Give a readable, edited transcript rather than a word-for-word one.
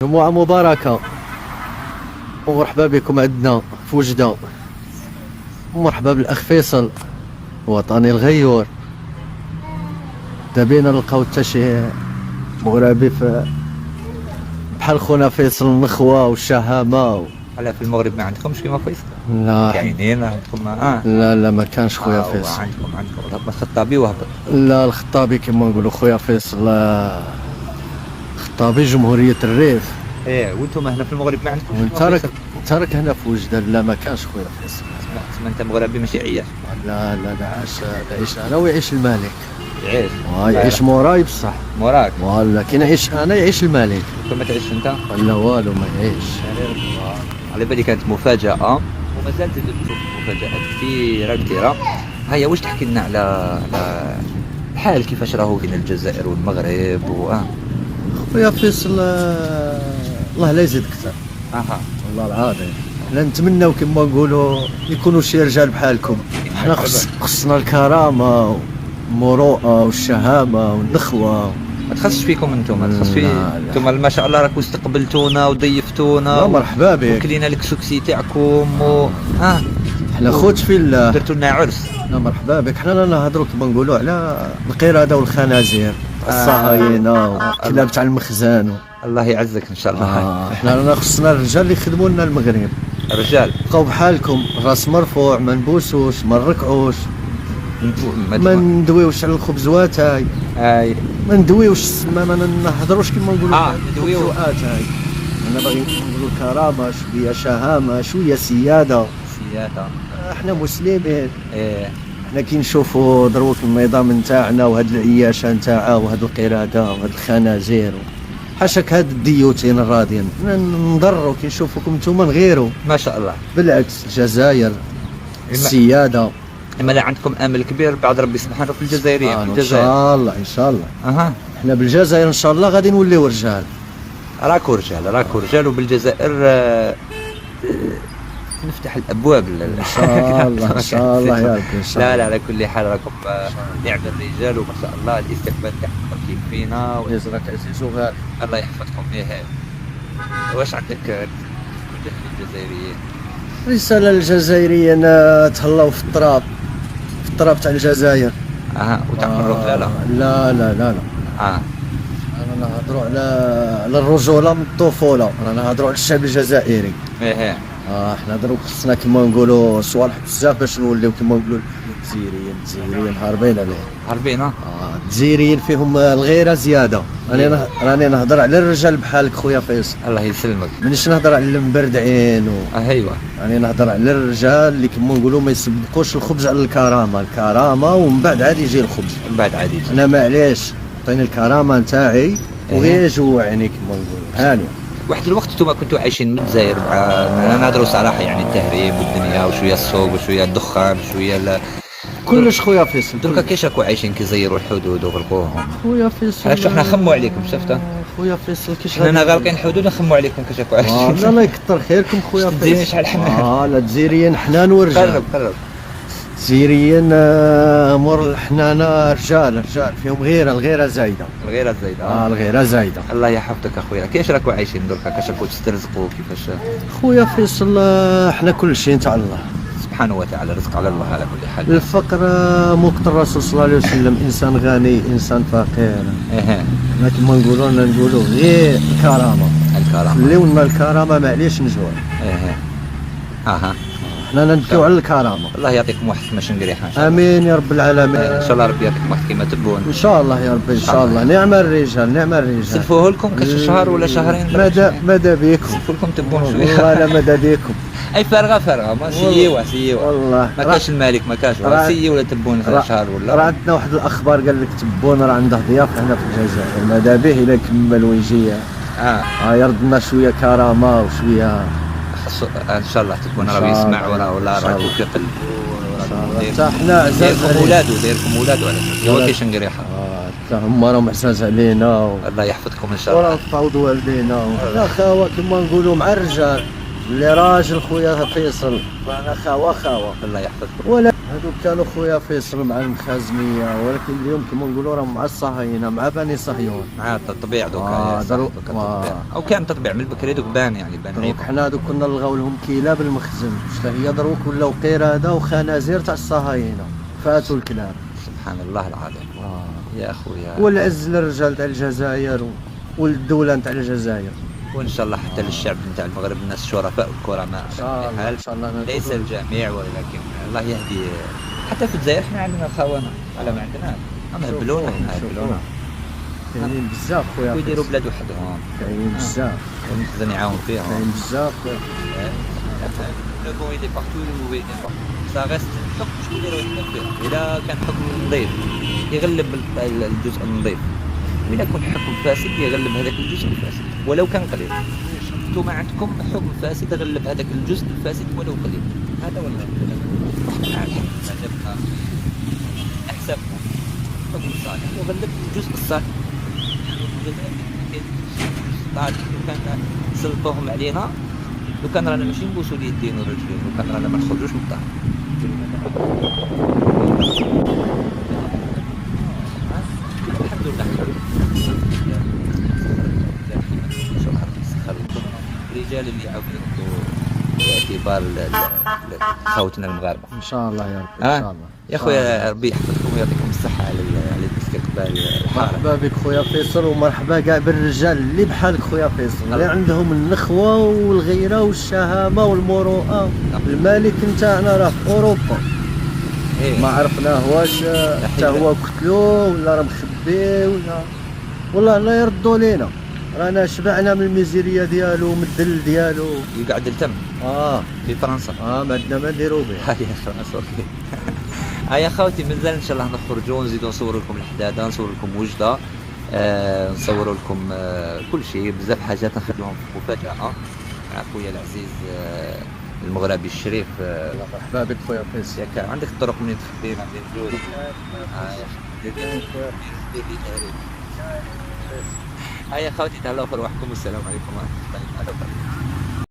جمعة مباركة ومرحبا بكم عندنا في وجدة. ومرحبا بالأخ فيصل الوطني الغيور. دابينا نلقاو حتى شي مغربي بحال خونا فيصل النخوة والشهامة على في المغرب ما عندكمش كيما فيصل؟ لا كاينين عندكم لا ما كانش خويا فيصل. عندكم الخطابي وهبط. لا الخطابي كما نقولوا خويا فيصل خطابي جمهورية الريف. ايه وانتم هنا في المغرب ما عندكمش؟ انت راك هنا في وجدة. لا ما كانش خويا فيصل. تسمى انت مغربي ماشي عياش؟ لا عايش انا ويعيش الملك. يعيش يعيش موراي بصح. موراك؟ والله كي نعيش انا يعيش الملك. كون ما تعيش انت؟ لا والو ما يعيش. على بالي كانت مفاجأة وما زالت تشوف مفاجآت كثيرة. هيا واش تحكي لنا على الحال كيفاش راهو بين الجزائر والمغرب خويا فيصل الله لا يزيدك كثر. والله العظيم حنا نتمناو كما نقولوا يكونوا شي رجال بحالكم. حنا خصنا الكرامه والمروءه والشهامه والنخوه. ما تخصش فيكم انتم، تخص انتم ما شاء الله راكم استقبلتونا وضيفتونا. مرحبا بك. وكلينا الكسوكسي تاعكم حنا خوت في الله. درتوا لنا عرس. مرحبا بك. حنا نهضروا كما نقولوا على القرده والخنازير الصهاينه والكلاب تاع المخزن. الله يعزك ان شاء الله. حنا رانا خصنا الرجال اللي يخدموا لنا المغرب. الرجال بقاو بحالكم راس مرفوع، ما نبوسوش ما نركعوش، ما ندويوش على الخبز واتاي، ما ندويوش السما، ما نهضروش كما نقولوا ندويو اتاي. انا باغي نقولوا كرامه، شويه شهامه، شويه سياده. احنا مسلمين. حنا كي نشوفوا دروك النظام نتاعنا وهاد العياشه نتاعها وهاد القرده وهاد الخنازير حاشاك هاد الديوتين الراضيين نضروا كي نشوفوكم نتوما نغيروا. ما شاء الله. بالعكس الجزائر السياده. اما لا عندكم امل كبير بعد ربي سبحانه في الجزائريين. ان شاء الله احنا بالجزائر ان شاء الله غادي نوليو رجال. راكو رجال وبالجزائر نفتح الابواب ان شاء الله يا ربي ان شاء الله. لا على كل حال راكم نعم الرجال وما شاء الله الاستقبال تاعكم كيف فينا ويزرك عزيز وغالي. الله يحفظكم يا واش عندك توجه للجزائريين؟ رساله للجزائريين تهلاو في التراب تاع الجزائر. وتعملوا لا لا رانا نهضروا على الرجوله من الطفوله، رانا نهضروا على الشعب الجزائري. احنا دروك خصنا كما نقولوا صوالح بزاف باش نوليو كما نقولوا الجزائريين هاربين. الجزائريين فيهم الغيره زياده. راني نهضر على الرجال بحالك خويا فيصل. الله يسلمك. مانيش نهضر على المبردعين ايوا راني نهضر على الرجال اللي كما نقولوا ما يسبقوش الخبز على الكرامه ومن بعد عاد يجي الخبز. انا معليش عطيني الكرامه نتاعي وغير جوعني كما نقولوا. هاني واحد الوقت انتم كنتوا عايشين من الجزائر انا نهضروا صراحه يعني التهريب والدنيا وشويه الصوب وشويه الدخان وشويه كلش خويا فيصل. دركا كيفاش راكوا عايشين كيزيروا الحدود وغلقوهم؟ خويا فيصل علاش حنا نخموا عليكم شفت؟ خويا فيصل كيفاش حنا غالقين الحدود نخموا عليكم كيفاش راكوا عايشين. الله يكثر خيركم خويا فيصل. تزيني شحال حنا. لا الجزائريين حنان ورجال. قرب الجزائريين مور الحنانه رجال فيهم الغيره زايده. الغيره زايده. الله يحفظك اخويا. كيفاش راكوا عايشين دركا؟ كيفاش راكوا تسترزقوا كيفاش؟ خويا فيصل حنا كل شيء نتاع الله سبحانه وتعالى، رزق على الله على كل حال. الفقر موقت الرسول صلى الله عليه وسلم، انسان غني انسان فقير. لكن ما نقولوا غير الكرامه. خليو لنا الكرامه معليش نجوع. حنا ندويو على الكرامه. الله يعطيكم واحد السما شنقريحه ان شاء الله. امين يا رب العالمين. ان شاء الله ربي يعطيكم واحد كيما تبون ان شاء الله يا ربي ان شاء الله. نعم الرجال سلفوه لكم كاش شهر ولا شهرين. ماذا بيكم سلفوا لكم تبون شويه. والله ماذا بيكم. اي فرغه ما سيوا والله ما كاش المالك ما كاش سي ولا تبون شهر ولا. راه عندنا واحد الاخبار قال لك تبون راه عنده ضيافه هنا في الجزائر، ماذا به الا كمل ويجي يردنا شويه كرامه وشويه. ان شاء الله تكون راه يسمع ولا راكو في قلب. حتى حنا عزاز دايركم ولادو على هو كيش نقريحه. حتى هما راهم عزاز علينا الله يحفظكم ان شاء الله. وراه نفاوضوا والدينا وحنا خاوه كما نقولوا مع الرجال. اللي راجل خويا فيصل انا خاوه الله يحفظكم. ولا هادو كانوا خويا فيصل مع المخازنيه، ولكن اليوم كما نقولوا راهم مع الصهاينه، مع بني صهيون. مع التطبيع دوكا دروك التطبيع. او كان تطبيع من بكري دوك بان يعني بان دروك حنا هادو كنا نلغاو لهم كلاب المخزن، حتى هي دروك ولاو قرادة وخنازير تاع الصهاينه، فاتوا الكلاب. سبحان الله العظيم. يا خويا والعز للرجال تاع الجزائر والدوله تاع الجزائر، وان شاء الله حتى للشعب نتاع المغرب الناس شرفاء وكرماء ان شاء الله ليس الجميع، ولكن الله يهدي. حتى في الجزائر حنا عندنا خونه على ما عندنا، اما هبلونا كاينين بزاف خويا ويديروا بلاد وحدهم، كاينين بزاف ونقدر نعاون فيهم، كاين بزاف لو بون يدي بارتو سا ريست الحكم شكون اللي يروح يحكم فيه. اذا كان حكم نظيف يغلب الجزء النظيف، وإذا كان حكم فاسد يغلب هذاك الجزء الفاسد ولو كان قليل. انتم عندكم حكم فاسد يغلب هذاك الجزء الفاسد ولو قليل، هذا ولا عجبنا احسبنا حكم صالح يغلب الجزء الصالح. لو كان سلطوهم علينا، لو كان رانا ماشي نبوسوا اليدين والرجلين، لو كان رانا ما نخرجوش من الدار. الحمد لله الرجال اللي يعاونوا باعتبار خوتنا المغاربه ان شاء الله يا رب. ان شاء الله يا خويا، ربي يحفظكم ويعطيكم الصحه على الاستقبال الحار. مرحبا بك خويا فيصل، ومرحبا كاع بالرجال اللي بحالك خويا فيصل، اللي عندهم النخوه والغيره والشهامه والمروءه. الملك نتاعنا راه في اوروبا، ما عرفناه واش حتى هو قتلوه ولا راه مخبي ولا والله لا يردوا لينا، رانا شبعنا من الميزيريه ديالو ومن الدل ديالو. يقعد التم في فرنسا. ما عندنا ما نديرو به. هيا فرنسا اوكي. هيا خوتي مازال ان شاء الله نخرجوا ونزيدوا نصوروا لكم الحداده، نصوروا لكم وجده، نصوروا لكم كل شيء، بزاف حاجات نخليهم في مفاجاه مع خويا العزيز المغربي الشريف. مرحبا بك خويا فيصل. ياك عندك الطرق منين تخبي ما بين الجود. هيا خوتي تهلاو في روحكم والسلام عليكم ورحمه الله وبركاته.